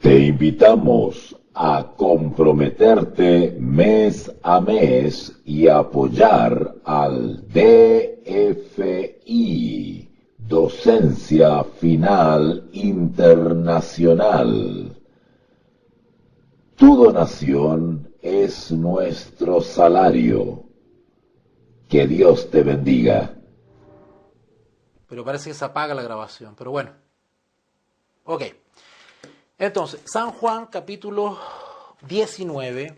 Te invitamos a comprometerte mes a mes y apoyar al DFI, Docencia Final Internacional. Tu donación es nuestro salario. Que Dios te bendiga. Pero parece que se apaga la grabación. Pero bueno. Ok. Entonces, San Juan capítulo 19.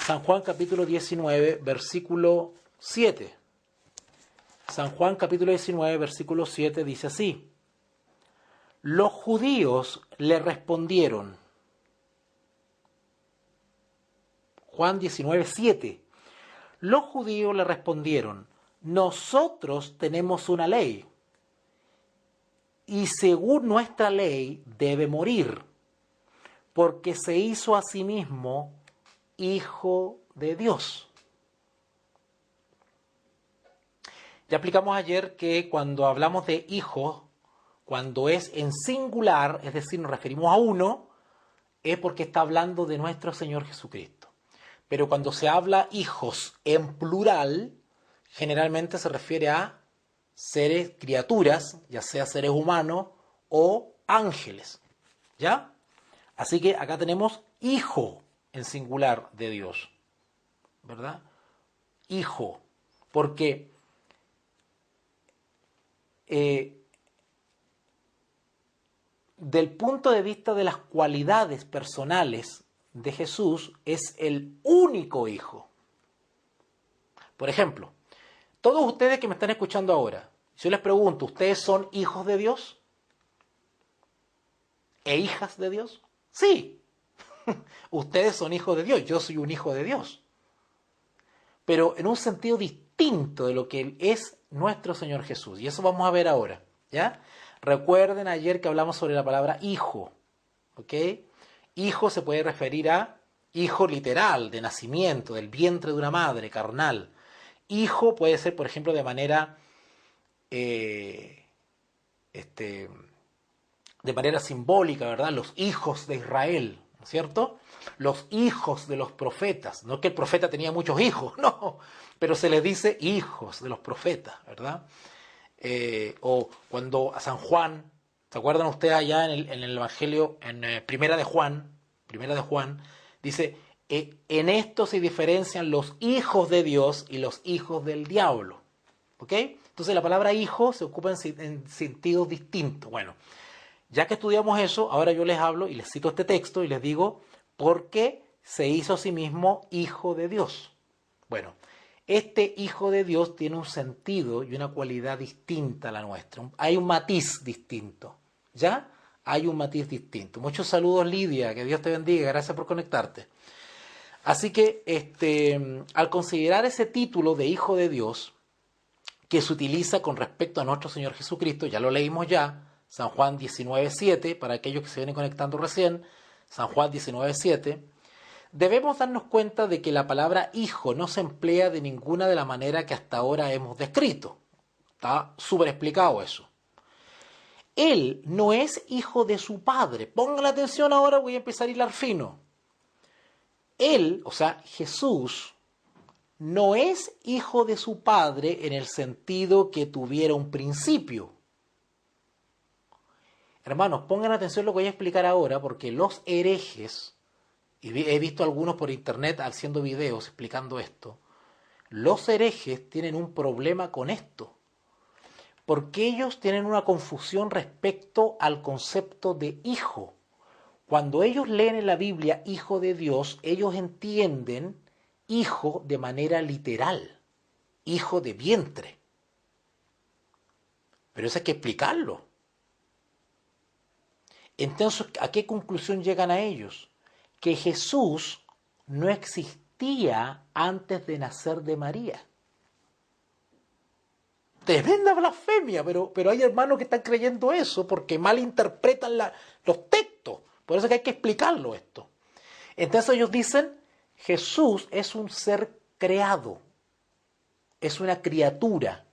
San Juan capítulo 19, versículo 7. San Juan capítulo 19, versículo 7 dice así. Los judíos le respondieron. Juan 19, 7. Los judíos le respondieron, nosotros tenemos una ley y según nuestra ley debe morir, porque se hizo a sí mismo hijo de Dios. Ya explicamos ayer que cuando hablamos de hijo, cuando es en singular, es decir, nos referimos a uno, es porque está hablando de nuestro Señor Jesucristo. Pero cuando se habla hijos en plural, generalmente se refiere a seres, criaturas, ya sea seres humanos o ángeles. ¿Ya? Así que acá tenemos hijo en singular de Dios. ¿Verdad? Hijo. Porque del punto de vista de las cualidades personales de Jesús, es el único hijo. Por ejemplo, todos ustedes que me están escuchando ahora, si yo les pregunto, ¿ustedes son hijos de Dios? ¿E hijas de Dios? Sí. Ustedes son hijos de Dios, yo soy un hijo de Dios. Pero en un sentido distinto de lo que es nuestro Señor Jesús. Y eso vamos a ver ahora. ¿Ya? Recuerden ayer que hablamos sobre la palabra hijo. ¿Ok? Hijo se puede referir a hijo literal, de nacimiento, del vientre de una madre, carnal. Hijo puede ser, por ejemplo, de manera de manera simbólica, ¿verdad? Los hijos de Israel, ¿no es cierto? Los hijos de los profetas. No que el profeta tenía muchos hijos, no, pero se les dice hijos de los profetas, ¿verdad? O cuando a San Juan, ¿se acuerdan ustedes allá en el Evangelio, en Primera de Juan, dice, en esto se diferencian los hijos de Dios y los hijos del diablo. ¿Ok? Entonces la palabra hijo se ocupa en sentidos distintos. Bueno, ya que estudiamos eso, ahora yo les hablo y les cito este texto y les digo, ¿por qué se hizo a sí mismo hijo de Dios? Bueno, este hijo de Dios tiene un sentido y una cualidad distinta a la nuestra. Hay un matiz distinto, ¿ya? Hay un matiz distinto. Muchos saludos, Lidia, que Dios te bendiga, gracias por conectarte. Así que al considerar ese título de hijo de Dios, que se utiliza con respecto a nuestro Señor Jesucristo, ya lo leímos ya, San Juan 19.7, para aquellos que se vienen conectando recién, San Juan 19.7, debemos darnos cuenta de que la palabra hijo no se emplea de ninguna de la manera que hasta ahora hemos descrito. Está súper explicado eso. Él no es hijo de su padre. Pongan atención ahora, voy a empezar a hilar fino. Él, o sea, Jesús, no es hijo de su padre en el sentido que tuviera un principio. Hermanos, pongan atención a lo que voy a explicar ahora, porque los herejes, y he visto algunos por internet haciendo videos explicando esto, los herejes tienen un problema con esto, porque ellos tienen una confusión respecto al concepto de hijo. Cuando ellos leen en la Biblia hijo de Dios, ellos entienden hijo de manera literal, hijo de vientre. Pero eso hay que explicarlo. Entonces, ¿a qué conclusión llegan a ellos? Que Jesús no existía antes de nacer de María. Tremenda blasfemia, pero hay hermanos que están creyendo eso porque malinterpretan los textos. Por eso es que hay que explicarlo esto. Entonces ellos dicen, Jesús es un ser creado, es una criatura.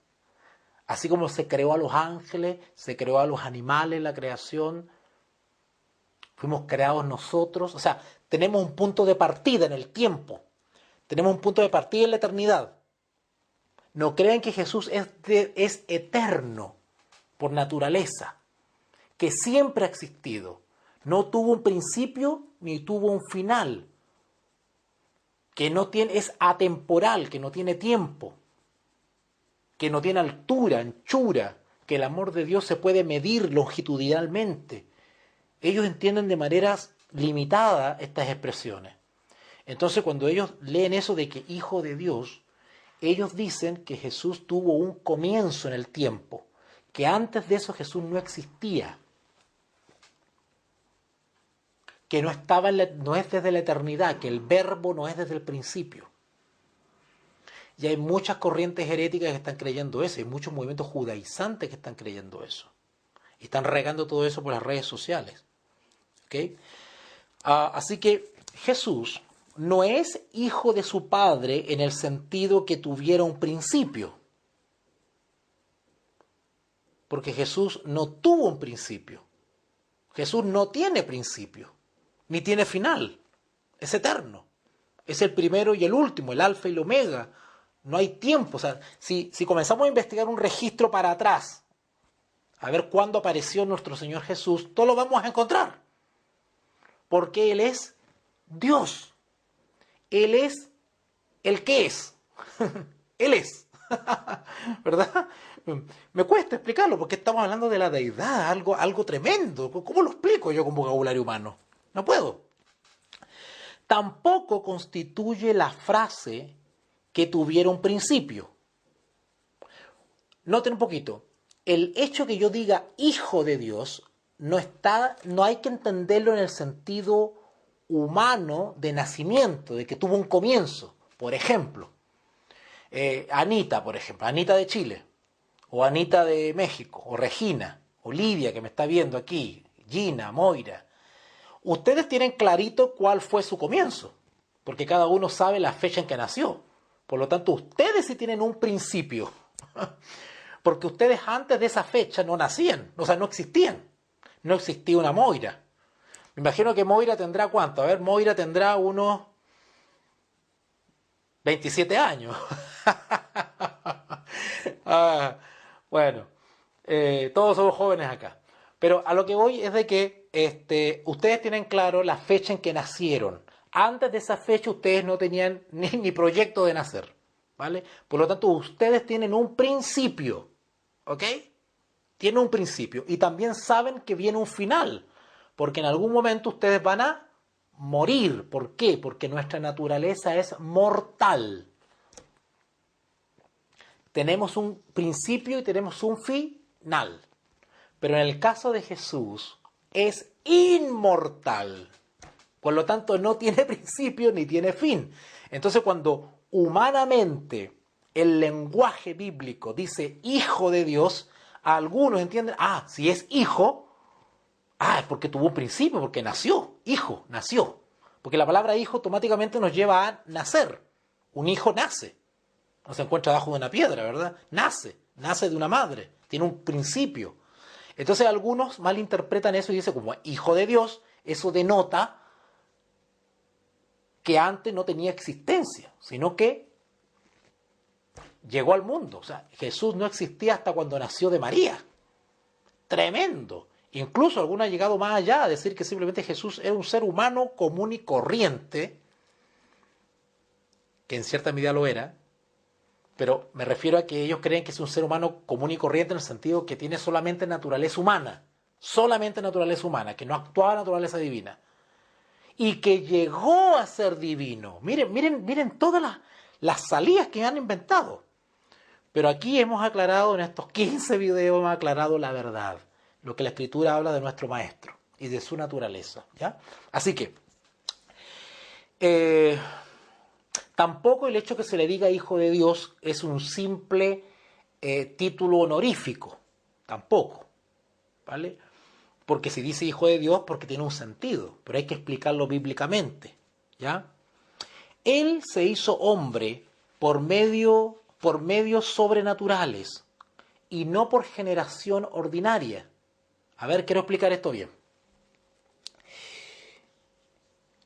Así como se creó a los ángeles, se creó a los animales, la creación, Fuimos creados nosotros, o sea, tenemos un punto de partida en el tiempo. Tenemos un punto de partida en la eternidad. No crean que Jesús es eterno por naturaleza, que siempre ha existido. No tuvo un principio ni tuvo un final, que no tiene, es atemporal, que no tiene tiempo, que no tiene altura, anchura, que el amor de Dios se puede medir longitudinalmente. Ellos entienden de maneras limitadas estas expresiones. Entonces, cuando ellos leen eso de que Hijo de Dios, ellos dicen que Jesús tuvo un comienzo en el tiempo, que antes de eso Jesús no existía, que no estaba no es desde la eternidad, que el verbo no es desde el principio. Y hay muchas corrientes heréticas que están creyendo eso, hay muchos movimientos judaizantes que están creyendo eso. Y están regando todo eso por las redes sociales. ¿Okay? Así que Jesús no es hijo de su padre en el sentido que tuviera un principio. Porque Jesús no tuvo un principio. Jesús no tiene principio, ni tiene final. Es eterno. Es el primero y el último, el alfa y el omega. No hay tiempo. O sea, si comenzamos a investigar un registro para atrás, a ver cuándo apareció nuestro Señor Jesús, todo lo vamos a encontrar. Porque Él es Dios. Él es el que es. Él es. ¿Verdad? Me cuesta explicarlo porque estamos hablando de la deidad, algo tremendo. ¿Cómo lo explico yo con vocabulario humano? No puedo. Tampoco constituye la frase que tuviera un principio. Noten un poquito. El hecho que yo diga hijo de Dios no hay que entenderlo en el sentido humano de nacimiento, de que tuvo un comienzo. Por ejemplo, Anita, Anita de Chile, o Anita de México, o Regina, o Lidia, que me está viendo aquí, Gina, Moira. Ustedes tienen clarito cuál fue su comienzo, porque cada uno sabe la fecha en que nació. Por lo tanto, ustedes sí tienen un principio, porque ustedes antes de esa fecha no nacían, o sea, no existían. No existía una Moira. Me imagino que Moira tendrá ¿cuánto? A ver, Moira tendrá unos 27 años. Bueno, todos somos jóvenes acá. Pero a lo que voy es de que ustedes tienen claro la fecha en que nacieron. Antes de esa fecha ustedes no tenían ni proyecto de nacer, ¿vale? Por lo tanto, ustedes tienen un principio, ¿ok? Tienen un principio. Y también saben que viene un final, porque en algún momento ustedes van a morir. ¿Por qué? Porque nuestra naturaleza es mortal. Tenemos un principio y tenemos un final. Pero en el caso de Jesús es inmortal. Por lo tanto, no tiene principio ni tiene fin. Entonces, cuando humanamente el lenguaje bíblico dice hijo de Dios, algunos entienden, si es hijo, es porque tuvo un principio, porque nació, hijo, nació. Porque la palabra hijo automáticamente nos lleva a nacer. Un hijo nace. No se encuentra debajo de una piedra, ¿verdad? Nace de una madre, tiene un principio. Entonces algunos malinterpretan eso y dicen como hijo de Dios, eso denota que antes no tenía existencia, sino que llegó al mundo. O sea, Jesús no existía hasta cuando nació de María. Tremendo. Incluso algunos han llegado más allá a decir que simplemente Jesús era un ser humano común y corriente, que en cierta medida lo era, pero me refiero a que ellos creen que es un ser humano común y corriente en el sentido que tiene solamente naturaleza humana, que no actuaba naturaleza divina, y que llegó a ser divino. Miren todas las salidas que han inventado. Pero aquí hemos aclarado, en estos 15 videos hemos aclarado la verdad, lo que la Escritura habla de nuestro Maestro y de su naturaleza, ¿ya? Así que, tampoco el hecho que se le diga hijo de Dios es un simple título honorífico, tampoco, ¿vale? Porque si dice hijo de Dios, porque tiene un sentido, pero hay que explicarlo bíblicamente, ¿ya? Él se hizo hombre por medios sobrenaturales y no por generación ordinaria. A ver, quiero explicar esto bien.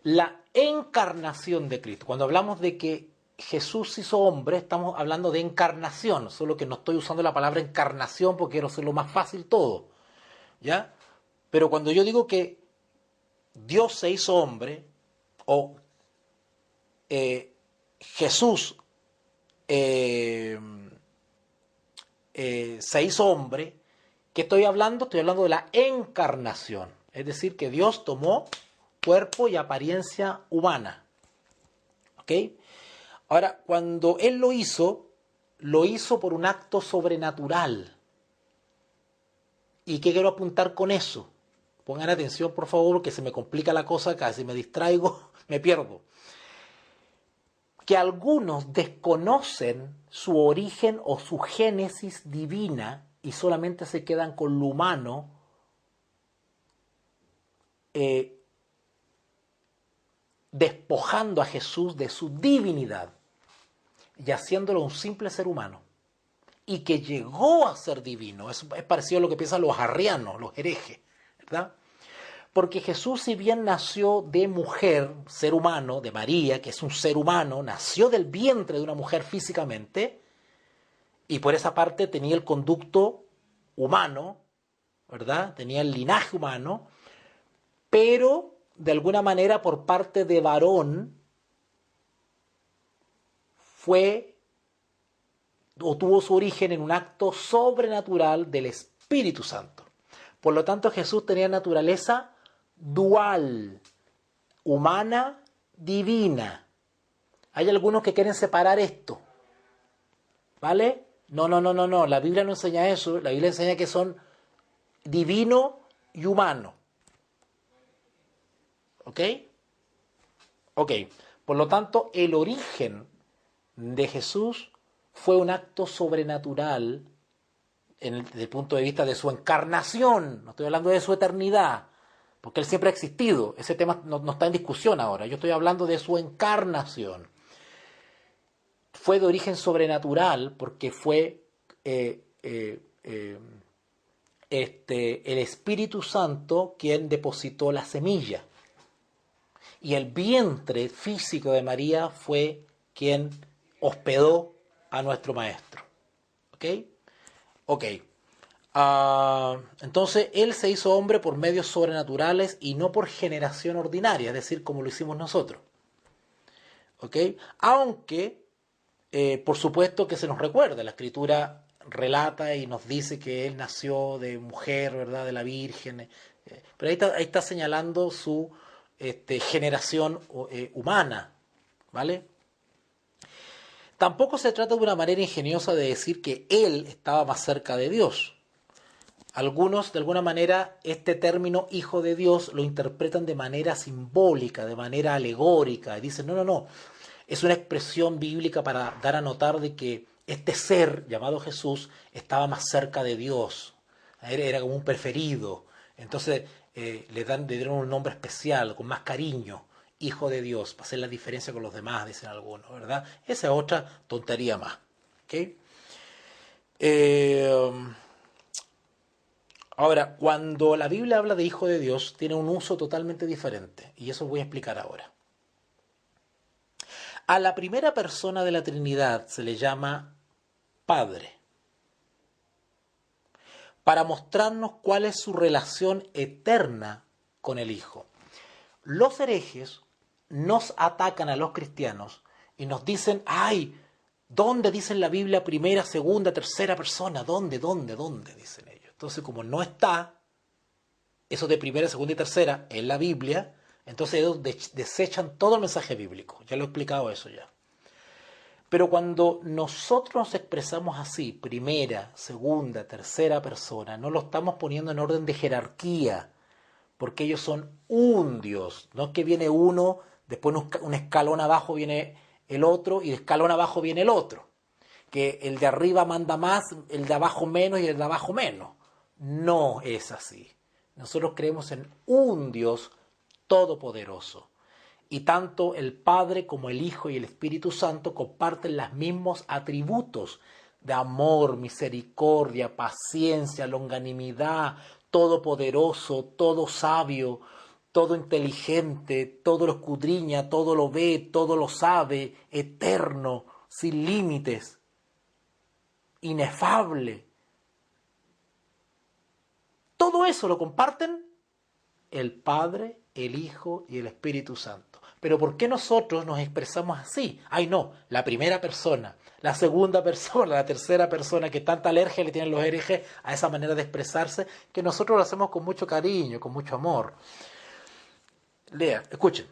la encarnación de Cristo. Cuando hablamos de que Jesús hizo hombre, estamos hablando de encarnación, solo que no estoy usando la palabra encarnación porque quiero hacerlo más fácil todo, ¿ya? Pero cuando yo digo que Dios se hizo hombre, o Jesús se hizo hombre, ¿qué estoy hablando? Estoy hablando de la encarnación, es decir, que Dios tomó cuerpo y apariencia humana, ¿ok? Ahora, cuando Él lo hizo por un acto sobrenatural. ¿Y qué quiero apuntar con eso? Pongan atención, por favor, porque se me complica la cosa acá. Si me distraigo, me pierdo. Que algunos desconocen su origen o su génesis divina y solamente se quedan con lo humano, despojando a Jesús de su divinidad y haciéndolo un simple ser humano. Y que llegó a ser divino. Es parecido a lo que piensan los arrianos, los herejes, ¿verdad? Porque Jesús, si bien nació de mujer, ser humano, de María, que es un ser humano, nació del vientre de una mujer físicamente, y por esa parte tenía el conducto humano, ¿verdad? Tenía el linaje humano, pero de alguna manera por parte de varón fue o tuvo su origen en un acto sobrenatural del Espíritu Santo. Por lo tanto, Jesús tenía naturaleza dual, humana, divina. Hay algunos que quieren separar esto, ¿vale? No. La Biblia no enseña eso. La Biblia enseña que son divino y humano. ¿Ok? Ok. Por lo tanto, el origen de Jesús fue un acto sobrenatural desde el punto de vista de su encarnación. No estoy hablando de su eternidad, porque Él siempre ha existido. Ese tema no está en discusión ahora. Yo estoy hablando de su encarnación. Fue de origen sobrenatural porque fue el Espíritu Santo quien depositó la semilla. Y el vientre físico de María fue quien hospedó a nuestro Maestro. ¿Ok? Ok. Entonces, Él se hizo hombre por medios sobrenaturales y no por generación ordinaria, es decir, como lo hicimos nosotros. ¿Ok? Aunque, por supuesto que se nos recuerda, la Escritura relata y nos dice que Él nació de mujer, ¿verdad? De la Virgen. Pero ahí está señalando su generación humana, ¿vale? Tampoco se trata de una manera ingeniosa de decir que Él estaba más cerca de Dios. Algunos, de alguna manera, este término hijo de Dios lo interpretan de manera simbólica, de manera alegórica, y dicen, no, es una expresión bíblica para dar a notar de que este ser llamado Jesús estaba más cerca de Dios, era como un preferido, entonces le dieron un nombre especial, con más cariño, hijo de Dios, para hacer la diferencia con los demás, dicen algunos, ¿verdad? Esa es otra tontería más. ¿Okay? Ahora, cuando la Biblia habla de hijo de Dios, tiene un uso totalmente diferente, y eso voy a explicar ahora. A la primera persona de la Trinidad se le llama Padre, para mostrarnos cuál es su relación eterna con el Hijo. Los herejes nos atacan a los cristianos y nos dicen, ay, ¿dónde dice en la Biblia primera, segunda, tercera persona? ¿Dónde? Dicen ellos. Entonces, como no está eso de primera, segunda y tercera en la Biblia, entonces ellos desechan todo el mensaje bíblico. Ya lo he explicado eso ya. Pero cuando nosotros nos expresamos así, primera, segunda, tercera persona, no lo estamos poniendo en orden de jerarquía, porque ellos son un Dios. No es que viene uno, después un escalón abajo viene el otro y de escalón abajo viene el otro. Que el de arriba manda más, el de abajo menos y el de abajo menos. No es así. Nosotros creemos en un Dios todopoderoso. Y tanto el Padre como el Hijo y el Espíritu Santo comparten los mismos atributos de amor, misericordia, paciencia, longanimidad, todopoderoso, todo sabio, todo inteligente, todo lo escudriña, todo lo ve, todo lo sabe, eterno, sin límites, inefable. Todo eso lo comparten el Padre, el Hijo y el Espíritu Santo. Pero ¿por qué nosotros nos expresamos así? Ay no, la primera persona, la segunda persona, la tercera persona, que tanta alergia le tienen los herejes a esa manera de expresarse, que nosotros lo hacemos con mucho cariño, con mucho amor. Lea, escuchen.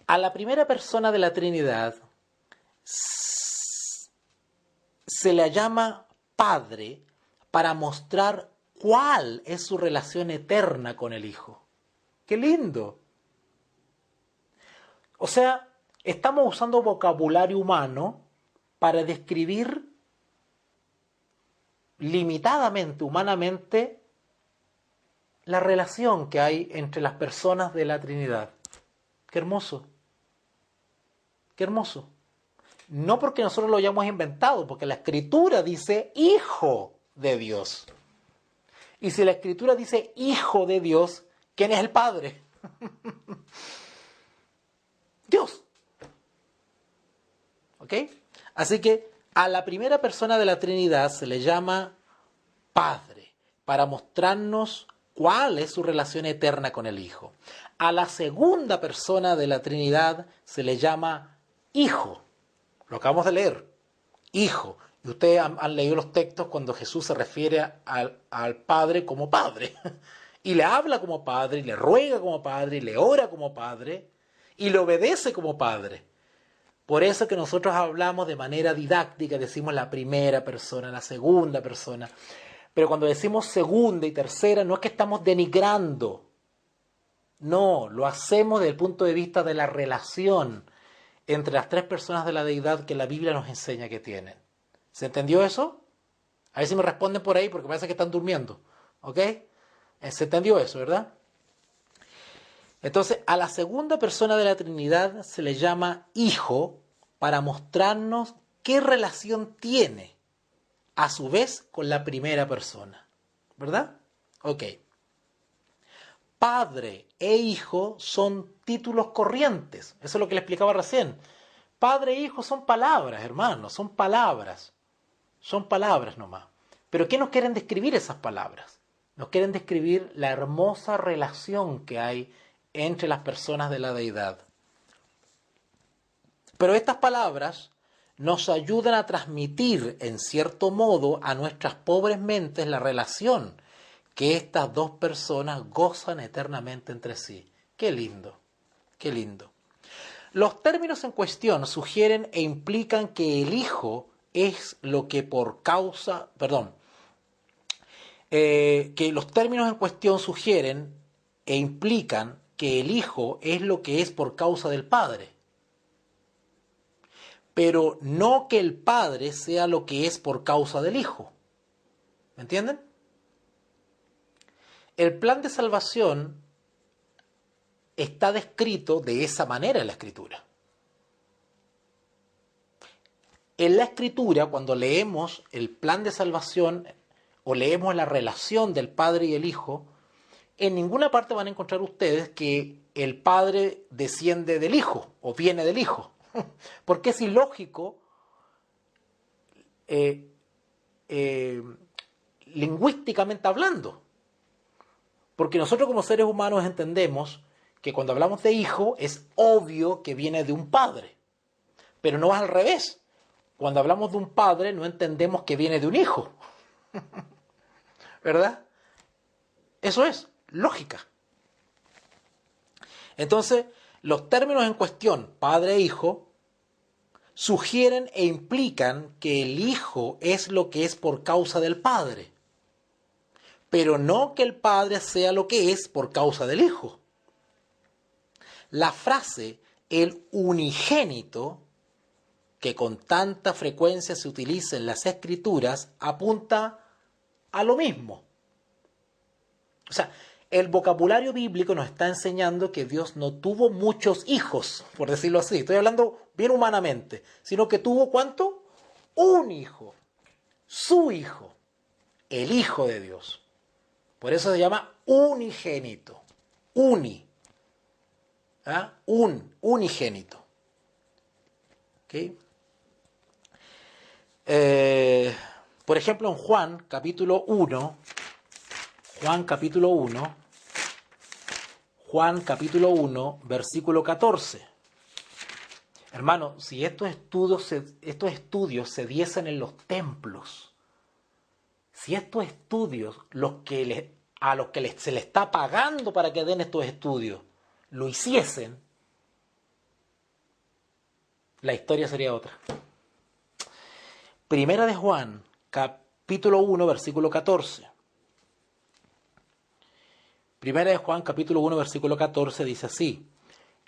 A la primera persona de la Trinidad se le llama Padre para mostrar cuál es su relación eterna con el Hijo. ¡Qué lindo! O sea, estamos usando vocabulario humano para describir limitadamente, humanamente, la relación que hay entre las personas de la Trinidad. ¡Qué hermoso! ¡Qué hermoso! No porque nosotros lo hayamos inventado, porque la Escritura dice Hijo de Dios. Y si la Escritura dice Hijo de Dios, ¿quién es el Padre? Dios. ¿Ok? Así que a la primera persona de la Trinidad se le llama Padre, para mostrarnos cuál es su relación eterna con el Hijo. A la segunda persona de la Trinidad se le llama Hijo. Lo acabamos de leer. Hijo. Y ustedes han leído los textos cuando Jesús se refiere al Padre como Padre. Y le habla como Padre, y le ruega como Padre, y le ora como Padre, y le obedece como Padre. Por eso que nosotros hablamos de manera didáctica, decimos la primera persona, la segunda persona. Pero cuando decimos segunda y tercera, no es que estamos denigrando. No, lo hacemos desde el punto de vista de la relación entre las tres personas de la deidad que la Biblia nos enseña que tienen. ¿Se entendió eso? A ver si me responden por ahí porque parece que están durmiendo. ¿Ok? ¿Se entendió eso, verdad? Entonces, a la segunda persona de la Trinidad se le llama Hijo para mostrarnos qué relación tiene, a su vez, con la primera persona. ¿Verdad? Ok. Padre e Hijo son títulos corrientes. Eso es lo que le explicaba recién. Padre e Hijo son palabras, hermanos, son palabras. Son palabras nomás. Pero ¿qué nos quieren describir esas palabras? Nos quieren describir la hermosa relación que hay entre las personas de la deidad. Pero estas palabras nos ayudan a transmitir, en cierto modo, a nuestras pobres mentes la relación que estas dos personas gozan eternamente entre sí. ¡Qué lindo! ¡Qué lindo! Los términos en cuestión sugieren e implican que el Hijo es lo que por causa... que los términos en cuestión sugieren e implican que el Hijo es lo que es por causa del Padre. Pero no que el Padre sea lo que es por causa del Hijo. ¿Me entienden? El plan de salvación está descrito de esa manera en la Escritura. En la Escritura, cuando leemos el plan de salvación o leemos la relación del Padre y el Hijo, en ninguna parte van a encontrar ustedes que el Padre desciende del Hijo o viene del Hijo. Porque es ilógico lingüísticamente hablando. Porque nosotros como seres humanos entendemos que cuando hablamos de hijo es obvio que viene de un padre. Pero no es al revés. Cuando hablamos de un padre no entendemos que viene de un hijo. ¿Verdad? Eso es lógica. Entonces, los términos en cuestión, padre e hijo, sugieren e implican que el hijo es lo que es por causa del padre, pero no que el padre sea lo que es por causa del hijo. La frase el unigénito, que con tanta frecuencia se utiliza en las escrituras, apunta a lo mismo. O sea, el vocabulario bíblico nos está enseñando que Dios no tuvo muchos hijos, por decirlo así. Estoy hablando bien humanamente, sino que tuvo ¿cuánto? Un hijo, su hijo, el Hijo de Dios. Por eso se llama unigénito. Uni, ¿Ah? Un unigénito. ¿Ok? Por ejemplo, en Juan capítulo 1, Juan capítulo 1, Juan capítulo 1, versículo 14. Hermano, si estos estudios se diesen en los templos, si estos estudios, a los que se les está pagando para que den estos estudios, lo hiciesen, la historia sería otra. Primera de Juan, capítulo 1, versículo 14. Primera de Juan, capítulo 1, versículo 14 dice así: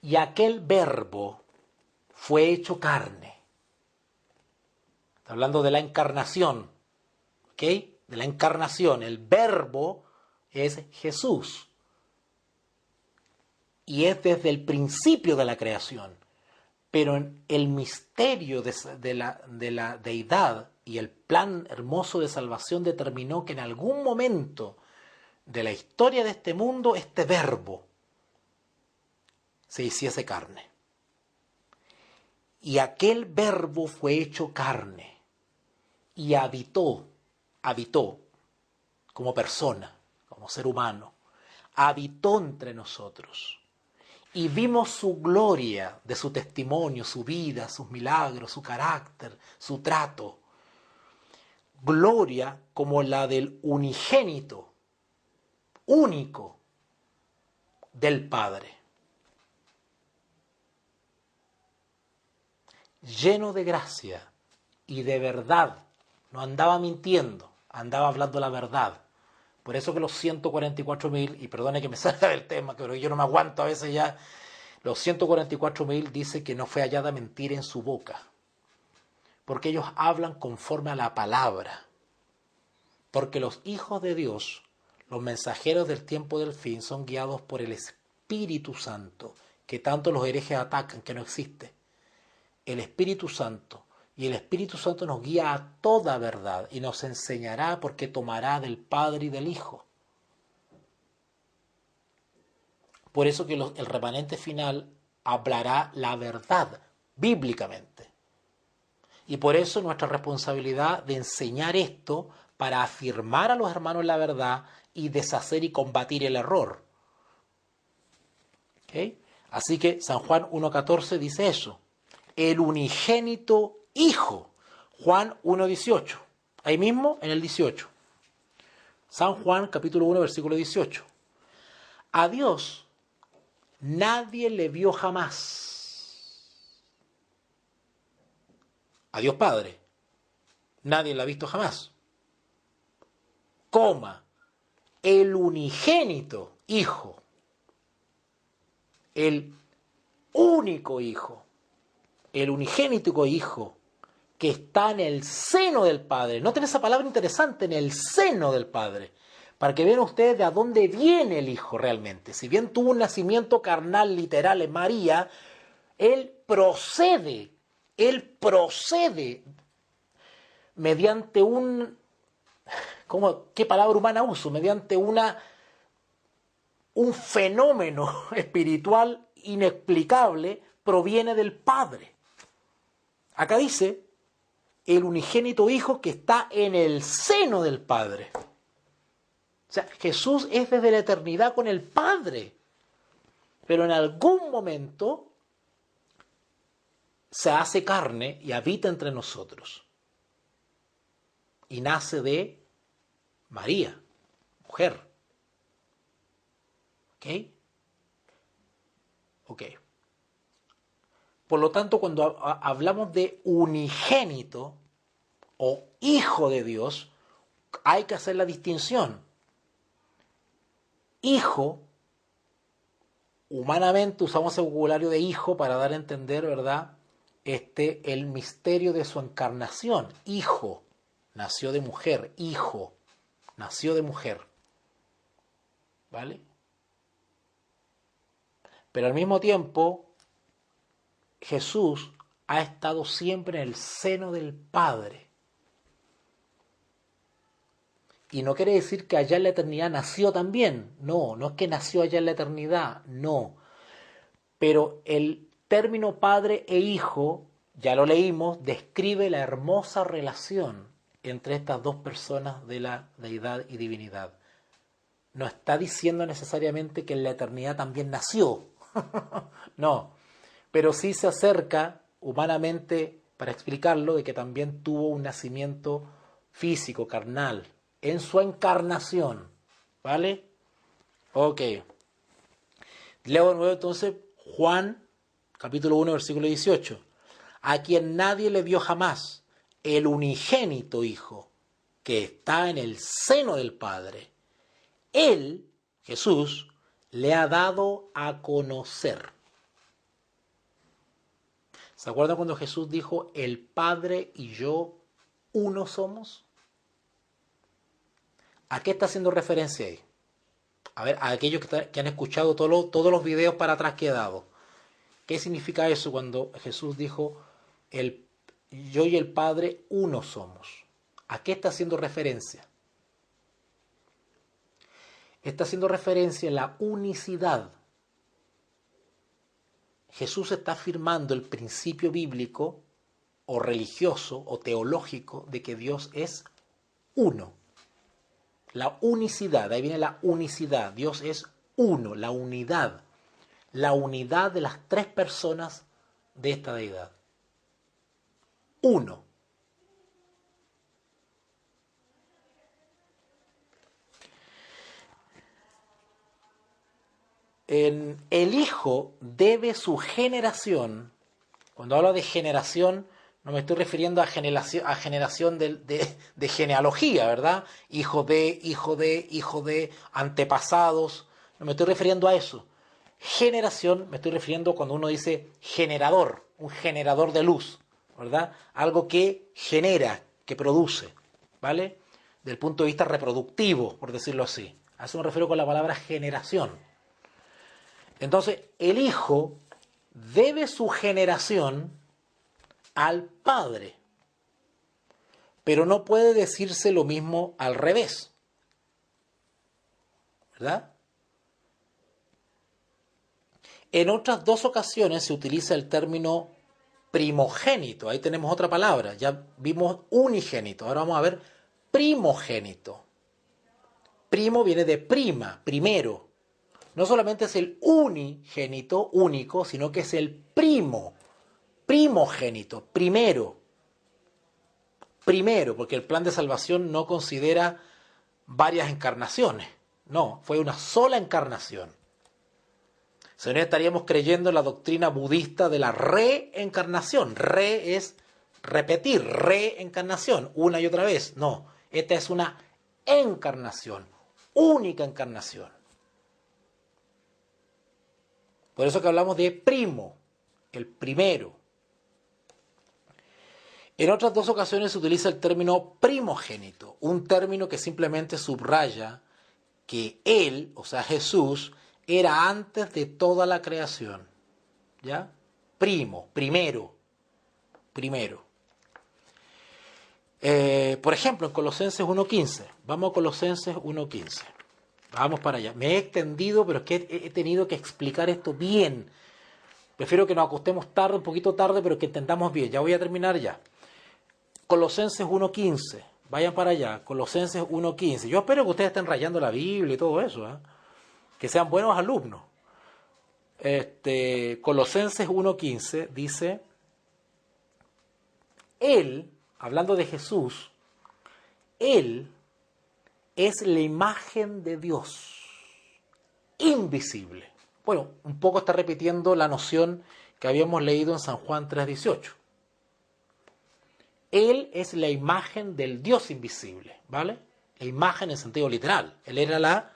y aquel verbo fue hecho carne. Está hablando de la encarnación, ¿ok? De la encarnación. El verbo es Jesús. Y es desde el principio de la creación. Pero en el misterio de la deidad y el plan hermoso de salvación determinó que en algún momento de la historia de este mundo, este verbo se hiciese carne. Y aquel verbo fue hecho carne y habitó como persona, como ser humano, habitó entre nosotros. Y vimos su gloria, de su testimonio, su vida, sus milagros, su carácter, su trato. Gloria como la del unigénito, único del Padre. Lleno de gracia y de verdad. No andaba mintiendo, andaba hablando la verdad. Por eso que los 144.000, y perdone que me salga del tema, pero yo no me aguanto a veces ya, los 144.000 dice que no fue hallada mentira en su boca. Porque ellos hablan conforme a la palabra. Porque los hijos de Dios, los mensajeros del tiempo del fin, son guiados por el Espíritu Santo, que tanto los herejes atacan, que no existe. El Espíritu Santo. Y el Espíritu Santo nos guía a toda verdad y nos enseñará porque tomará del Padre y del Hijo. Por eso que el remanente final hablará la verdad bíblicamente. Y por eso nuestra responsabilidad de enseñar esto para afirmar a los hermanos la verdad y deshacer y combatir el error. ¿Okay? Así que San Juan 1.14 dice eso. El unigénito Hijo. Juan 1.18. Ahí mismo en el 18. San Juan capítulo 1 versículo 18. A Dios nadie le vio jamás. A Dios Padre nadie le ha visto jamás. Coma, el unigénito Hijo, el único Hijo, el unigénito Hijo que está en el seno del Padre. Noten esa palabra interesante, en el seno del Padre, para que vean ustedes de a dónde viene el Hijo realmente. Si bien tuvo un nacimiento carnal literal en María, Él procede mediante ¿qué palabra humana uso? Mediante un fenómeno espiritual inexplicable, proviene del Padre. Acá dice, el unigénito Hijo que está en el seno del Padre. O sea, Jesús es desde la eternidad con el Padre. Pero en algún momento se hace carne y habita entre nosotros. Y nace de María, mujer. ¿Ok? Ok. Por lo tanto, cuando hablamos de unigénito o hijo de Dios, hay que hacer la distinción. Hijo, humanamente usamos el vocabulario de hijo para dar a entender, ¿verdad? El misterio de su encarnación. Hijo, nació de mujer. Hijo, nació de mujer. ¿Vale? Pero al mismo tiempo, Jesús ha estado siempre en el seno del Padre. Y no quiere decir que allá en la eternidad nació también. No, no es que nació allá en la eternidad, no. Pero el término padre e hijo, ya lo leímos, describe la hermosa relación entre estas dos personas de la deidad y divinidad. No está diciendo necesariamente que en la eternidad también nació. No, pero sí se acerca humanamente para explicarlo de que también tuvo un nacimiento físico, carnal, en su encarnación. ¿Vale? Ok. Leo de nuevo entonces Juan, capítulo 1, versículo 18. A quien nadie le dio jamás, el unigénito Hijo, que está en el seno del Padre. Él, Jesús, le ha dado a conocer. ¿Se acuerdan cuando Jesús dijo, el Padre y yo uno somos? ¿A qué está haciendo referencia ahí? A ver, a aquellos que han escuchado todos los videos para atrás que he dado. ¿Qué significa eso cuando Jesús dijo, yo y el Padre uno somos? ¿A qué está haciendo referencia? Está haciendo referencia a la unicidad. Jesús está afirmando el principio bíblico o religioso o teológico de que Dios es uno. La unicidad, ahí viene la unicidad. Dios es uno, la unidad. La unidad de las tres personas de esta deidad. Uno. El Hijo debe su generación. Cuando hablo de generación, no me estoy refiriendo a generación de genealogía, ¿verdad? Hijo de, antepasados. No me estoy refiriendo a eso. Generación, me estoy refiriendo cuando uno dice generador, un generador de luz, ¿verdad? Algo que genera, que produce, ¿vale? Del punto de vista reproductivo, por decirlo así. A eso me refiero con la palabra generación. Entonces, el Hijo debe su generación al Padre, pero no puede decirse lo mismo al revés, ¿verdad? En otras dos ocasiones se utiliza el término primogénito, ahí tenemos otra palabra, ya vimos unigénito, ahora vamos a ver primogénito. Primo viene de prima, primero. No solamente es el unigénito, único, sino que es el primogénito, primero, porque el plan de salvación no considera varias encarnaciones, no, fue una sola encarnación. Si no estaríamos creyendo en la doctrina budista de la reencarnación. Re es repetir, reencarnación, una y otra vez. No, esta es una encarnación, única encarnación. Por eso que hablamos de primo, el primero. En otras dos ocasiones se utiliza el término primogénito, un término que simplemente subraya que Él, o sea Jesús, era antes de toda la creación. ¿Ya? Primero. Por ejemplo, en Colosenses 1.15. Vamos a Colosenses 1.15. Vamos para allá. Me he extendido, pero es que he tenido que explicar esto bien. Prefiero que nos acostemos tarde, un poquito tarde, pero que entendamos bien. Ya voy a terminar ya. Colosenses 1.15. Vayan para allá. Colosenses 1.15. Yo espero que ustedes estén rayando la Biblia y todo eso. Que sean buenos alumnos. Colosenses 1.15 dice, Él, hablando de Jesús, Él es la imagen de Dios, invisible. Bueno, un poco está repitiendo la noción que habíamos leído en San Juan 3.18. Él es la imagen del Dios invisible, ¿vale? La imagen en sentido literal. Él era la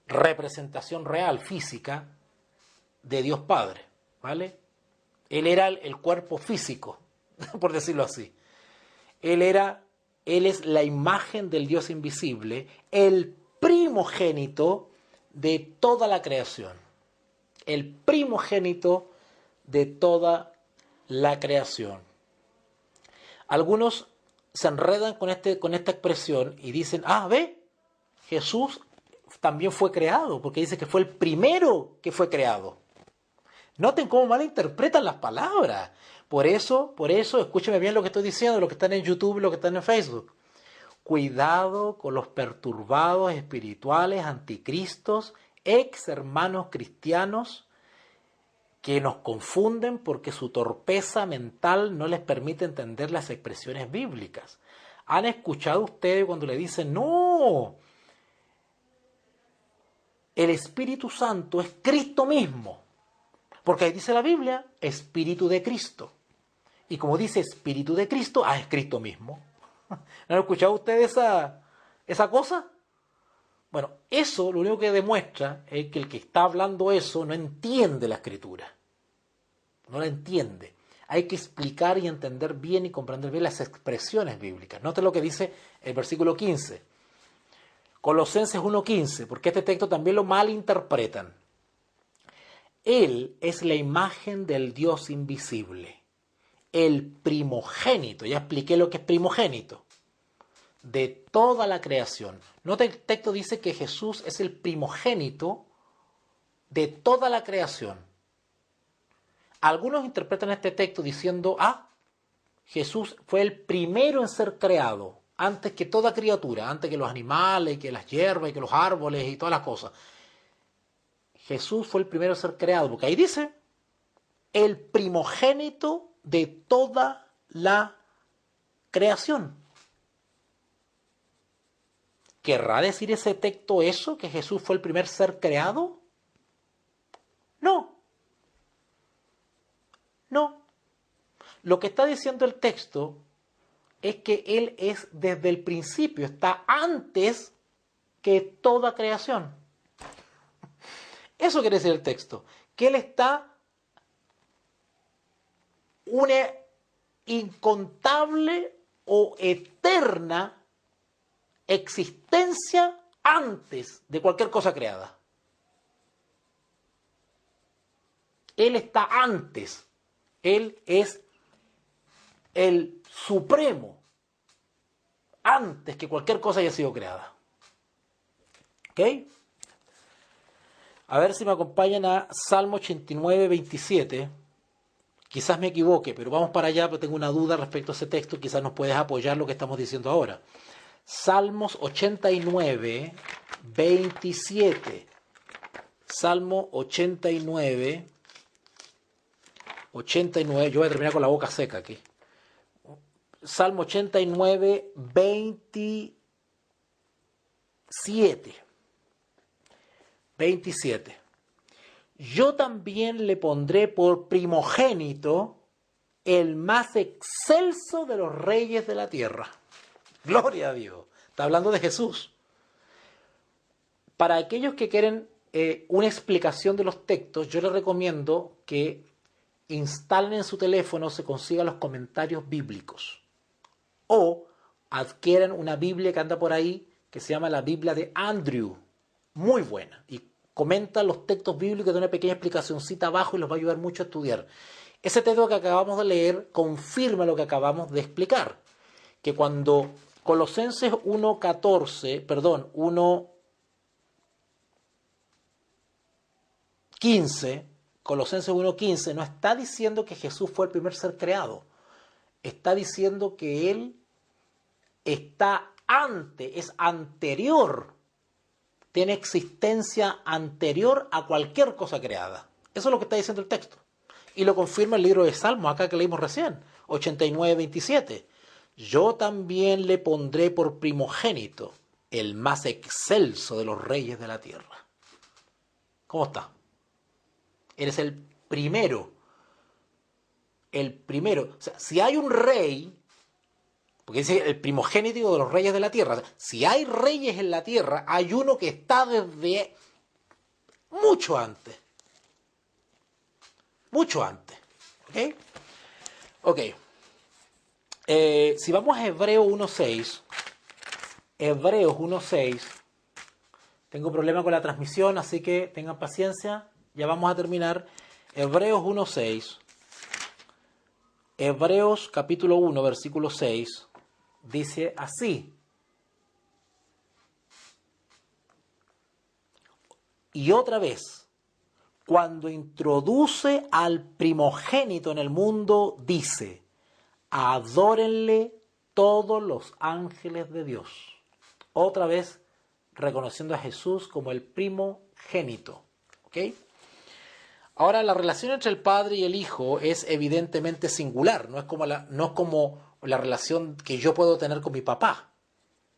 representación real, física, de Dios Padre, ¿vale? Él era el cuerpo físico, por decirlo así. Él es la imagen del Dios invisible, el primogénito de toda la creación. El primogénito de toda la creación. Algunos se enredan con esta expresión y dicen, ve, Jesús también fue creado, porque dice que fue el primero que fue creado. Noten cómo malinterpretan las palabras. Por eso, escúcheme bien lo que estoy diciendo, lo que están en YouTube, lo que están en Facebook. Cuidado con los perturbados espirituales, anticristos, ex hermanos cristianos que nos confunden porque su torpeza mental no les permite entender las expresiones bíblicas. ¿Han escuchado ustedes cuando le dicen, no, el Espíritu Santo es Cristo mismo? Porque ahí dice la Biblia, Espíritu de Cristo. Y como dice Espíritu de Cristo, es Cristo mismo. ¿No han escuchado ustedes esa cosa? Bueno, eso lo único que demuestra es que el que está hablando eso no entiende la Escritura. No la entiende. Hay que explicar y entender bien y comprender bien las expresiones bíblicas. Note lo que dice el versículo 15. Colosenses 1:15, porque este texto también lo malinterpretan. Él es la imagen del Dios invisible, el primogénito. Ya expliqué lo que es primogénito. De toda la creación. Nota el texto dice que Jesús es el primogénito de toda la creación. Algunos interpretan este texto diciendo, Jesús fue el primero en ser creado, antes que toda criatura, antes que los animales, que las hierbas, que los árboles y todas las cosas. Jesús fue el primero en ser creado, porque ahí dice, el primogénito de toda la creación. ¿Querrá decir ese texto eso, que Jesús fue el primer ser creado? No. No. Lo que está diciendo el texto es que Él es desde el principio, está antes que toda creación. Eso quiere decir el texto, que Él está una incontable o eterna existencia antes de cualquier cosa creada. Él está antes. Él es el supremo antes que cualquier cosa haya sido creada. ¿Ok? A ver si me acompañan a Salmo 89, 27. Quizás me equivoque, pero vamos para allá, porque tengo una duda respecto a ese texto. Quizás nos puedes apoyar lo que estamos diciendo ahora. Salmos 89, 27. Salmo 89, yo voy a terminar con la boca seca aquí. Salmo 89, 27. 27. Yo también le pondré por primogénito el más excelso de los reyes de la tierra. Gloria a Dios. Está hablando de Jesús. Para aquellos que quieren una explicación de los textos, yo les recomiendo que instalen en su teléfono, se consigan los comentarios bíblicos. O adquieran una Biblia que anda por ahí, que se llama la Biblia de Andrew. Muy buena. Y comenta los textos bíblicos de una pequeña explicacióncita abajo y los va a ayudar mucho a estudiar. Ese texto que acabamos de leer confirma lo que acabamos de explicar. Que cuando Colosenses 1:15, Colosenses 1:15 no está diciendo que Jesús fue el primer ser creado. Está diciendo que Él está antes, es anterior, tiene existencia anterior a cualquier cosa creada. Eso es lo que está diciendo el texto. Y lo confirma el libro de Salmos, acá que leímos recién, 89, 27. Yo también le pondré por primogénito, el más excelso de los reyes de la tierra. ¿Cómo está? Eres el primero. El primero. O sea, si hay un rey, porque dice el primogénito de los reyes de la tierra. O sea, si hay reyes en la tierra, hay uno que está desde mucho antes. Mucho antes. ¿Ok? Ok. Si vamos a Hebreos 1.6, Hebreos 1.6, tengo problema con la transmisión, así que tengan paciencia, ya vamos a terminar. Hebreos 1.6, Hebreos capítulo 1, versículo 6, dice así. Y otra vez, cuando introduce al primogénito en el mundo, dice: adórenle todos los ángeles de Dios. Otra vez reconociendo a Jesús como el primogénito. ¿Ok? Ahora, la relación entre el Padre y el Hijo es evidentemente singular. No es como la relación que yo puedo tener con mi papá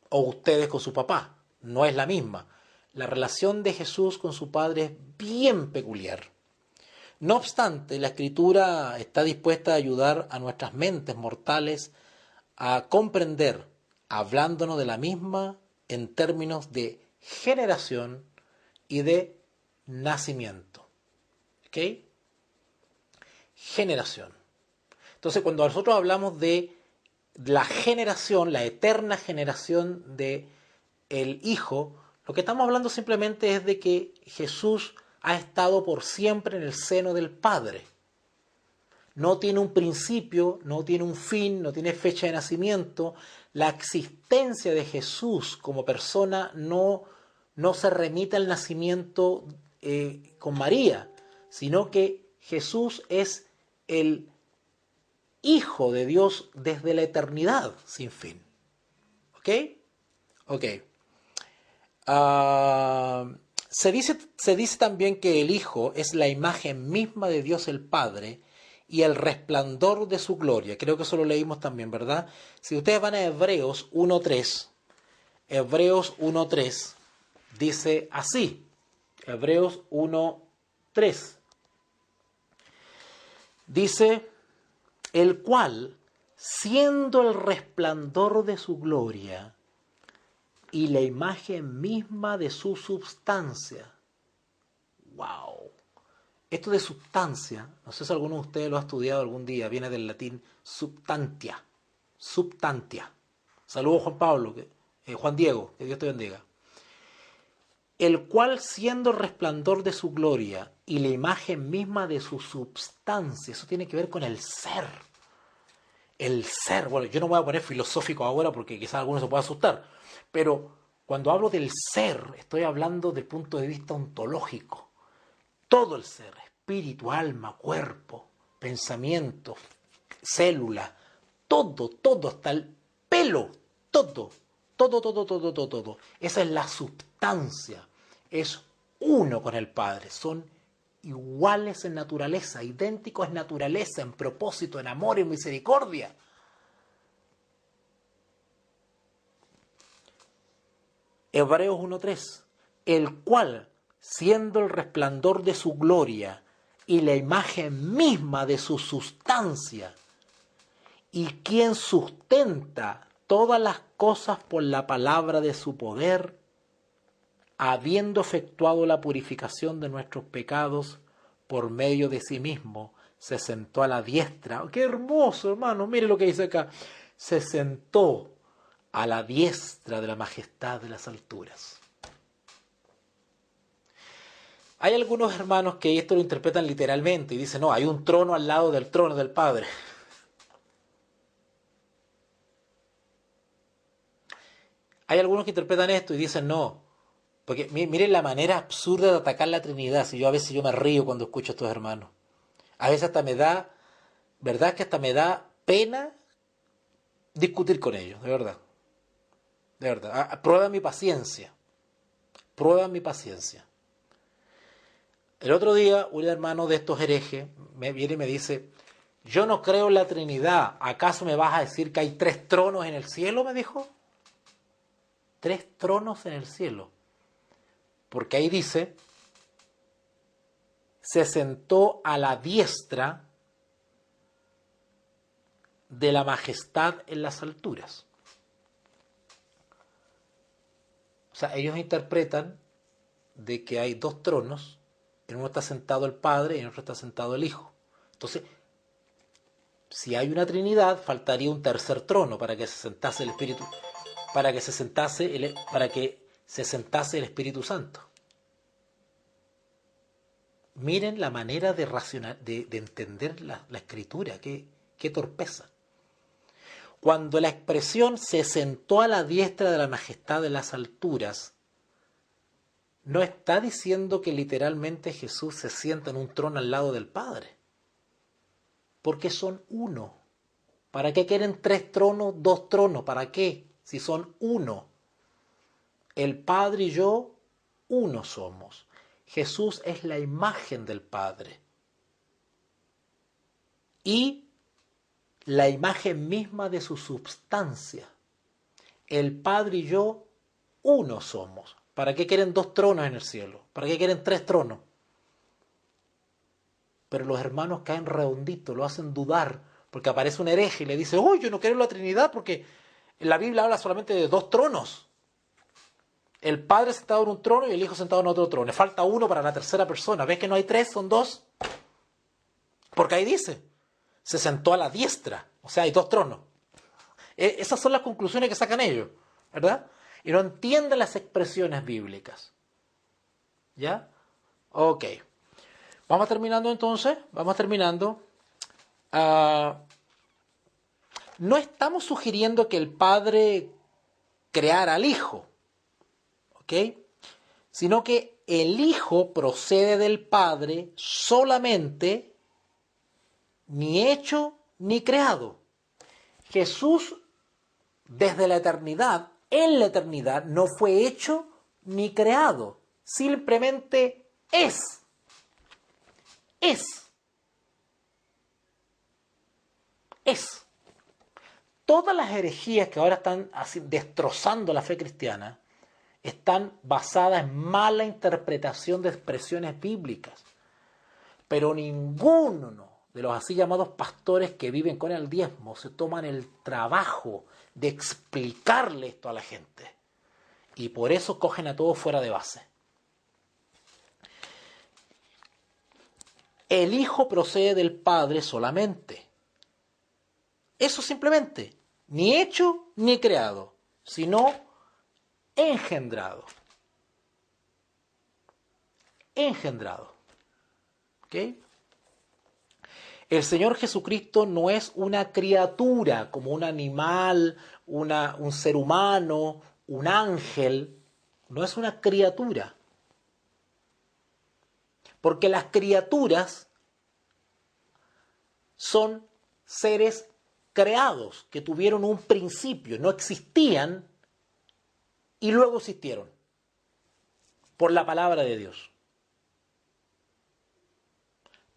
o ustedes con su papá. No es la misma. La relación de Jesús con su Padre es bien peculiar. No obstante, la Escritura está dispuesta a ayudar a nuestras mentes mortales a comprender, hablándonos de la misma en términos de generación y de nacimiento. ¿Ok? Generación. Entonces, cuando nosotros hablamos de la generación, la eterna generación de el Hijo, lo que estamos hablando simplemente es de que Jesús ha estado por siempre en el seno del Padre. No tiene un principio, no tiene un fin, no tiene fecha de nacimiento. La existencia de Jesús como persona no se remite al nacimiento con María, sino que Jesús es el Hijo de Dios desde la eternidad sin fin. ¿Ok? Ok. Se dice también que el Hijo es la imagen misma de Dios el Padre y el resplandor de su gloria. Creo que eso lo leímos también, ¿verdad? Si ustedes van a Hebreos 1.3, Hebreos 1.3 dice así. Hebreos 1.3 dice: el cual, siendo el resplandor de su gloria y la imagen misma de su substancia. ¡Wow! Esto de substancia, no sé si alguno de ustedes lo ha estudiado algún día, viene del latín substantia. Substantia. Saludos Juan Pablo, Juan Diego, que Dios te bendiga. El cual, siendo el resplandor de su gloria y la imagen misma de su substancia, eso tiene que ver con el ser. El ser, bueno, yo no me voy a poner filosófico ahora porque quizás alguno se pueda asustar, pero cuando hablo del ser, estoy hablando del punto de vista ontológico. Todo el ser, espíritu, alma, cuerpo, pensamiento, célula, todo, hasta el pelo, todo. Esa es la substancia, es uno con el Padre, son iguales en naturaleza, idénticos en naturaleza, en propósito, en amor, en misericordia. Hebreos 1.3, el cual, siendo el resplandor de su gloria y la imagen misma de su sustancia, y quien sustenta todas las cosas por la palabra de su poder, habiendo efectuado la purificación de nuestros pecados por medio de sí mismo, se sentó a la diestra. ¡Qué hermoso, hermano! Mire lo que dice acá. Se sentó a la diestra de la majestad de las alturas. Hay algunos hermanos que esto lo interpretan literalmente y dicen: no, hay un trono al lado del trono del Padre. Hay algunos que interpretan esto y dicen: no, porque miren la manera absurda de atacar la Trinidad. Si yo a veces me río cuando escucho a estos hermanos. A veces hasta me da, verdad que hasta me da pena discutir con ellos, de verdad. De verdad. Prueba mi paciencia. Prueba mi paciencia. El otro día un hermano de estos herejes me viene y me dice: yo no creo en la Trinidad. ¿Acaso me vas a decir que hay 3 tronos en el cielo? Me dijo. 3 tronos en el cielo. Porque ahí dice: se sentó a la diestra de la majestad en las alturas. O sea, ellos interpretan de que hay 2 tronos, en uno está sentado el Padre y en otro está sentado el Hijo. Entonces, si hay una Trinidad, faltaría un tercer trono para que se sentase el Espíritu, para que se sentase el Espíritu Santo. Miren la manera de entender la Escritura, qué torpeza. Cuando la expresión se sentó a la diestra de la majestad de las alturas no está diciendo que literalmente Jesús se sienta en un trono al lado del Padre, porque son uno. ¿Para qué quieren 3 tronos, 2 tronos? ¿Para qué? Si son uno. El Padre y yo, uno somos. Jesús es la imagen del Padre. Y la imagen misma de su substancia. El Padre y yo, uno somos. ¿Para qué quieren 2 tronos en el cielo? ¿Para qué quieren 3 tronos? Pero los hermanos caen redonditos, lo hacen dudar, porque aparece un hereje y le dice, uy, yo no quiero la Trinidad porque la Biblia habla solamente de 2 tronos. El Padre sentado en un trono y el Hijo sentado en otro trono. Le falta uno para la tercera persona. ¿Ves que no hay 3, son 2? Porque ahí dice, se sentó a la diestra. O sea, hay 2 tronos. Esas son las conclusiones que sacan ellos, ¿verdad? Y no entienden las expresiones bíblicas. ¿Ya? Ok. Vamos terminando entonces. Vamos terminando. No estamos sugiriendo que el Padre creara al Hijo. ¿Ok? Sino que el Hijo procede del Padre solamente, ni hecho ni creado. Jesús, desde la eternidad, en la eternidad, no fue hecho ni creado. Simplemente es. Es. Es. Todas las herejías que ahora están así, destrozando la fe cristiana están basadas en mala interpretación de expresiones bíblicas. Pero ninguno de los así llamados pastores que viven con el diezmo se toman el trabajo de explicarle esto a la gente. Y por eso cogen a todos fuera de base. El Hijo procede del Padre solamente. Eso simplemente. Ni hecho ni creado, sino engendrado. Engendrado. ¿Ok? El Señor Jesucristo no es una criatura como un animal, un ser humano, un ángel. No es una criatura. Porque las criaturas son seres creados que tuvieron un principio, no existían y luego existieron por la palabra de Dios.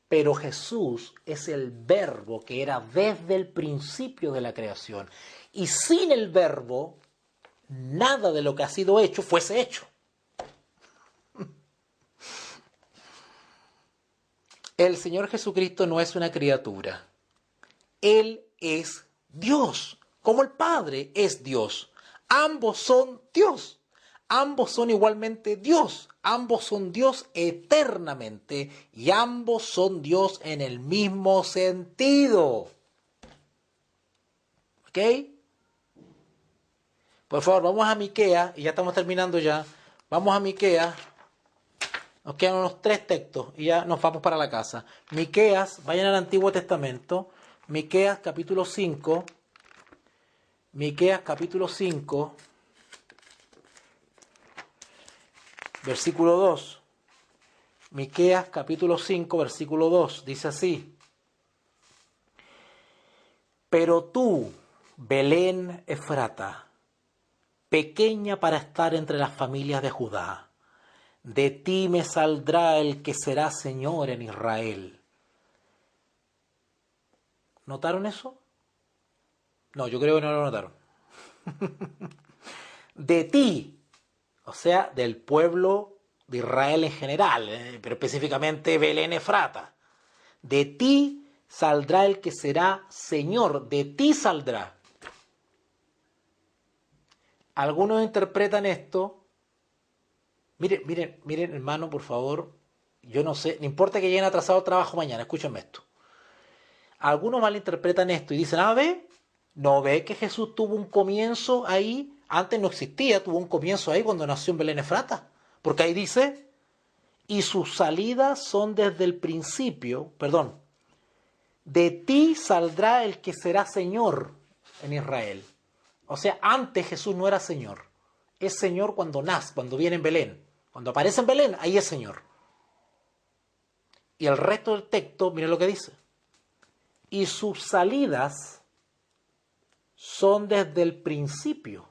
Pero Jesús es el verbo que era desde el principio de la creación. Y sin el verbo, nada de lo que ha sido hecho fuese hecho. El Señor Jesucristo no es una criatura. Él es Dios, como el Padre es Dios. Ambos son Dios. Ambos son igualmente Dios. Ambos son Dios eternamente y ambos son Dios en el mismo sentido. ¿Ok? Por favor, vamos a Miqueas, y ya estamos terminando ya. Vamos a Miqueas. Nos quedan unos 3 textos y ya nos vamos para la casa. Miqueas, vayan al Antiguo Testamento. Miqueas capítulo 5. Miqueas capítulo 5. Versículo 2. Miqueas capítulo 5, versículo 2. Dice así. Pero tú, Belén Efrata, pequeña para estar entre las familias de Judá, de ti me saldrá el que será Señor en Israel. ¿Notaron eso? No, yo creo que no lo notaron. De ti, o sea, del pueblo de Israel en general, pero específicamente Belén Efrata. De ti saldrá el que será Señor, de ti saldrá. Algunos interpretan esto. Miren, hermano, por favor. Yo no sé, no importa que lleguen atrasados al trabajo mañana, escúchenme esto. Algunos malinterpretan esto y dicen, ¿no ve que Jesús tuvo un comienzo ahí? Antes no existía, tuvo un comienzo ahí cuando nació en Belén Efrata. Porque ahí dice, y sus salidas son desde el principio, de ti saldrá el que será Señor en Israel. O sea, antes Jesús no era Señor. Es Señor cuando nace, cuando viene en Belén. Cuando aparece en Belén, ahí es Señor. Y el resto del texto, miren lo que dice. Y sus salidas son desde el principio.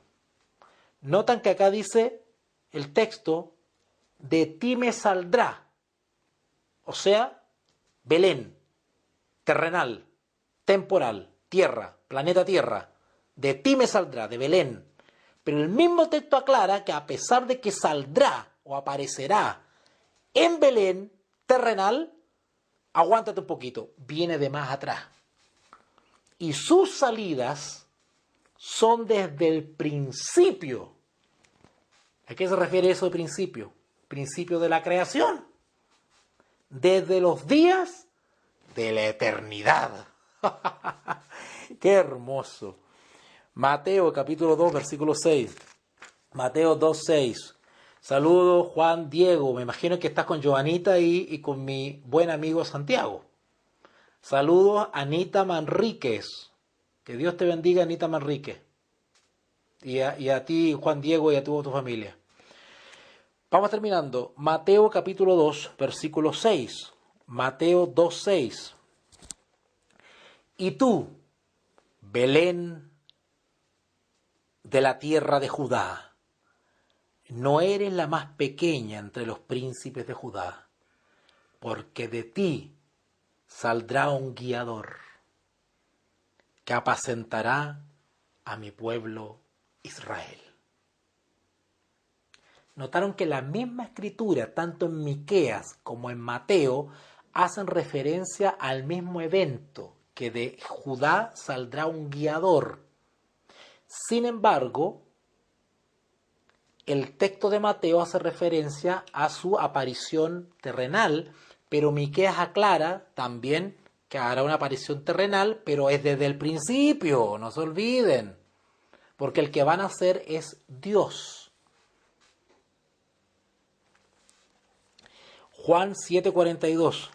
Notan que acá dice el texto, de ti me saldrá. O sea, Belén, terrenal, temporal, tierra, planeta Tierra. De ti me saldrá, de Belén. Pero el mismo texto aclara que a pesar de que saldrá o aparecerá en Belén, terrenal, aguántate un poquito, viene de más atrás. Y sus salidas son desde el principio. ¿A qué se refiere eso de principio? Principio de la creación. Desde los días de la eternidad. ¡Qué hermoso! Mateo capítulo 2, versículo 6. Mateo 2, 6. Saludos Juan Diego. Me imagino que estás con Joanita y con mi buen amigo Santiago. Saludos Anita Manríquez. Que Dios te bendiga, Anita Manríquez. Y a ti, Juan Diego, y a toda tu familia. Vamos terminando. Mateo capítulo 2, versículo 6. Mateo 2, 6. Y tú, Belén de la tierra de Judá, no eres la más pequeña entre los príncipes de Judá, porque de ti saldrá un guiador que apacentará a mi pueblo Israel. Notaron que la misma escritura, tanto en Miqueas como en Mateo, hacen referencia al mismo evento, que de Judá saldrá un guiador. Sin embargo, el texto de Mateo hace referencia a su aparición terrenal, pero Miqueas aclara también que hará una aparición terrenal, pero es desde el principio, no se olviden, porque el que van a hacer es Dios. Juan 7:42.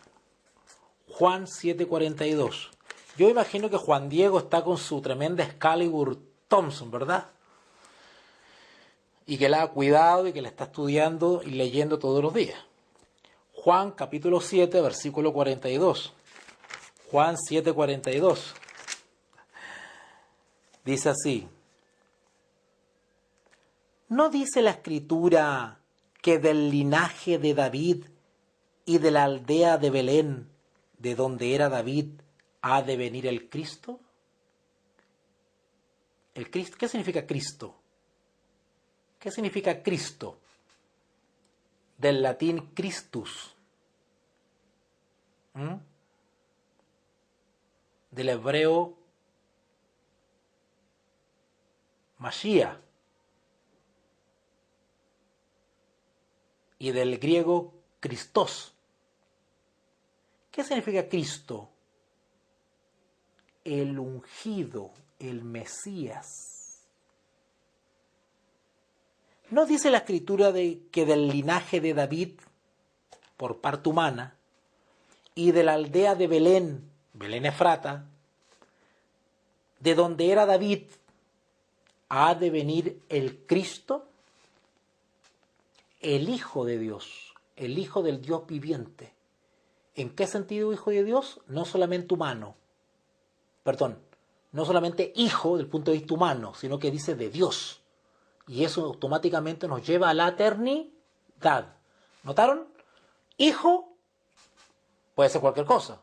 Juan 7:42. Yo imagino que Juan Diego está con su tremenda Excalibur Thompson, ¿verdad? Y que la ha cuidado y que la está estudiando y leyendo todos los días. Juan capítulo 7, versículo 42. Juan 7:42. Dice así. ¿No dice la escritura que del linaje de David y de la aldea de Belén, de donde era David, ha de venir el Cristo? ¿El Cristo? ¿Qué significa Cristo? ¿Qué significa Cristo? Del latín Christus. Del hebreo Mashiach. Y del griego Christos. ¿Qué significa Cristo? El ungido, el Mesías. ¿No dice la escritura que del linaje de David, por parte humana, y de la aldea de Belén, Belén Efrata, de donde era David, ha de venir el Cristo, el Hijo de Dios, el Hijo del Dios viviente? ¿En qué sentido Hijo de Dios? No solamente humano, no solamente hijo del punto de vista humano, sino que dice de Dios. Y eso automáticamente nos lleva a la eternidad. ¿Notaron? Hijo puede ser cualquier cosa,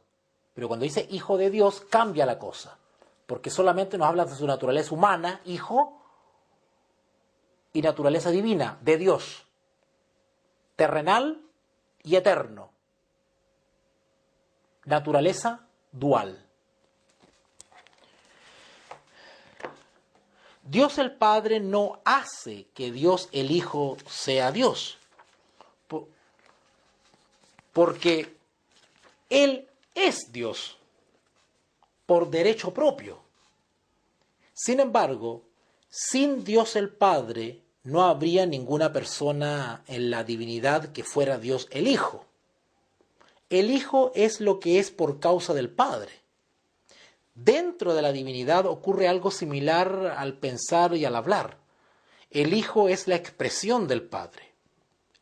pero cuando dice Hijo de Dios cambia la cosa, porque solamente nos habla de su naturaleza humana, hijo, y naturaleza divina, de Dios, terrenal y eterno. Naturaleza dual. Dios el Padre no hace que Dios el Hijo sea Dios, porque Él es Dios por derecho propio. Sin embargo, sin Dios el Padre no habría ninguna persona en la divinidad que fuera Dios el Hijo. El Hijo es lo que es por causa del Padre. Dentro de la divinidad ocurre algo similar al pensar y al hablar. El Hijo es la expresión del Padre.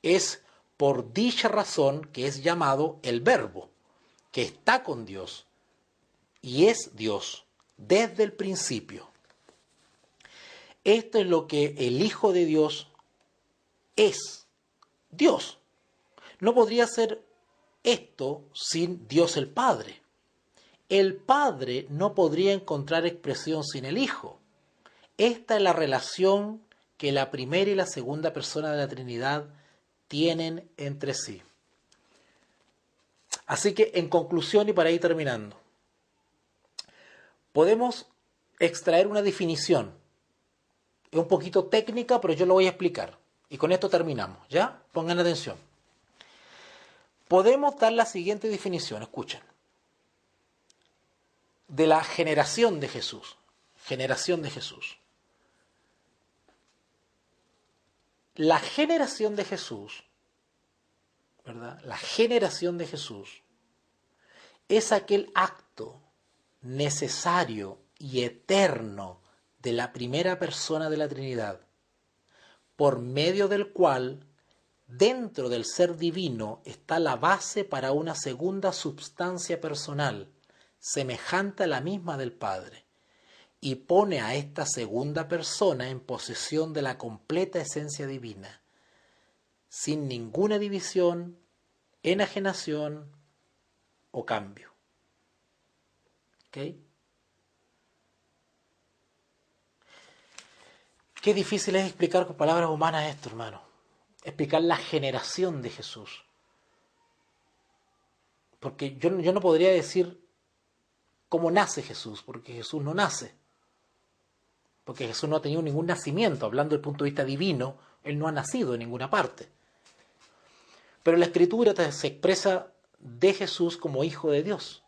Es por dicha razón que es llamado el Verbo, que está con Dios y es Dios desde el principio. Esto es lo que el Hijo de Dios es, Dios. No podría ser esto sin Dios el Padre. El Padre no podría encontrar expresión sin el Hijo. Esta es la relación que la primera y la segunda persona de la Trinidad tienen entre sí. Así que, en conclusión y para ir terminando, podemos extraer una definición. Es un poquito técnica, pero yo lo voy a explicar. Y con esto terminamos, ¿ya? Pongan atención. Podemos dar la siguiente definición, escuchen. De la generación de Jesús. Generación de Jesús. La generación de Jesús, ¿verdad? La generación de Jesús es aquel acto necesario y eterno de la primera persona de la Trinidad, por medio del cual dentro del ser divino está la base para una segunda substancia personal, semejante a la misma del Padre, y pone a esta segunda persona en posesión de la completa esencia divina, sin ninguna división, enajenación o cambio. ¿Ok? Qué difícil es explicar con palabras humanas esto, hermano. Explicar la generación de Jesús. Porque yo no podría decir cómo nace Jesús, porque Jesús no nace. Porque Jesús no ha tenido ningún nacimiento. Hablando desde el punto de vista divino, Él no ha nacido en ninguna parte. Pero la Escritura se expresa de Jesús como Hijo de Dios.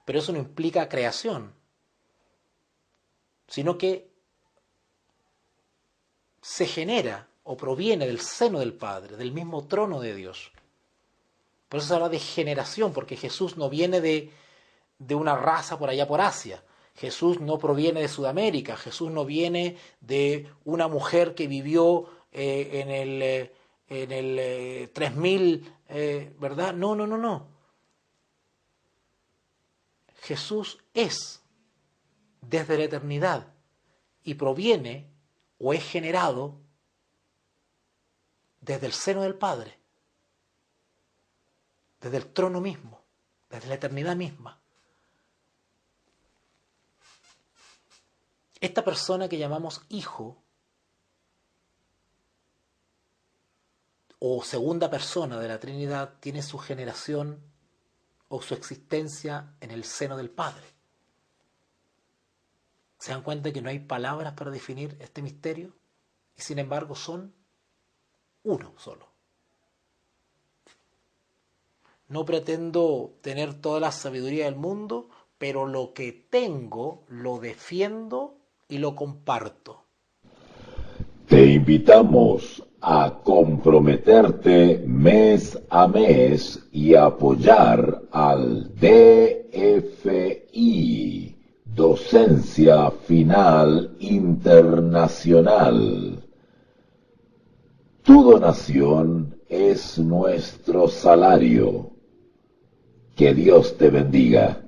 Pero eso no implica creación, sino que se genera o proviene del seno del Padre, del mismo trono de Dios. Por eso se habla de generación, porque Jesús no viene de una raza por allá por Asia. Jesús no proviene de Sudamérica. Jesús no viene de una mujer que vivió en el 3000, ¿verdad? No. Jesús es desde la eternidad y proviene o es generado desde el seno del Padre, desde el trono mismo, desde la eternidad misma. Esta persona que llamamos hijo o segunda persona de la Trinidad tiene su generación o su existencia en el seno del Padre. ¿Se dan cuenta que no hay palabras para definir este misterio? Y sin embargo son uno solo. No pretendo tener toda la sabiduría del mundo, pero lo que tengo lo defiendo y lo comparto. Te invitamos a comprometerte mes a mes y apoyar al DFI, Docencia Final Internacional. Tu donación es nuestro salario. Que Dios te bendiga.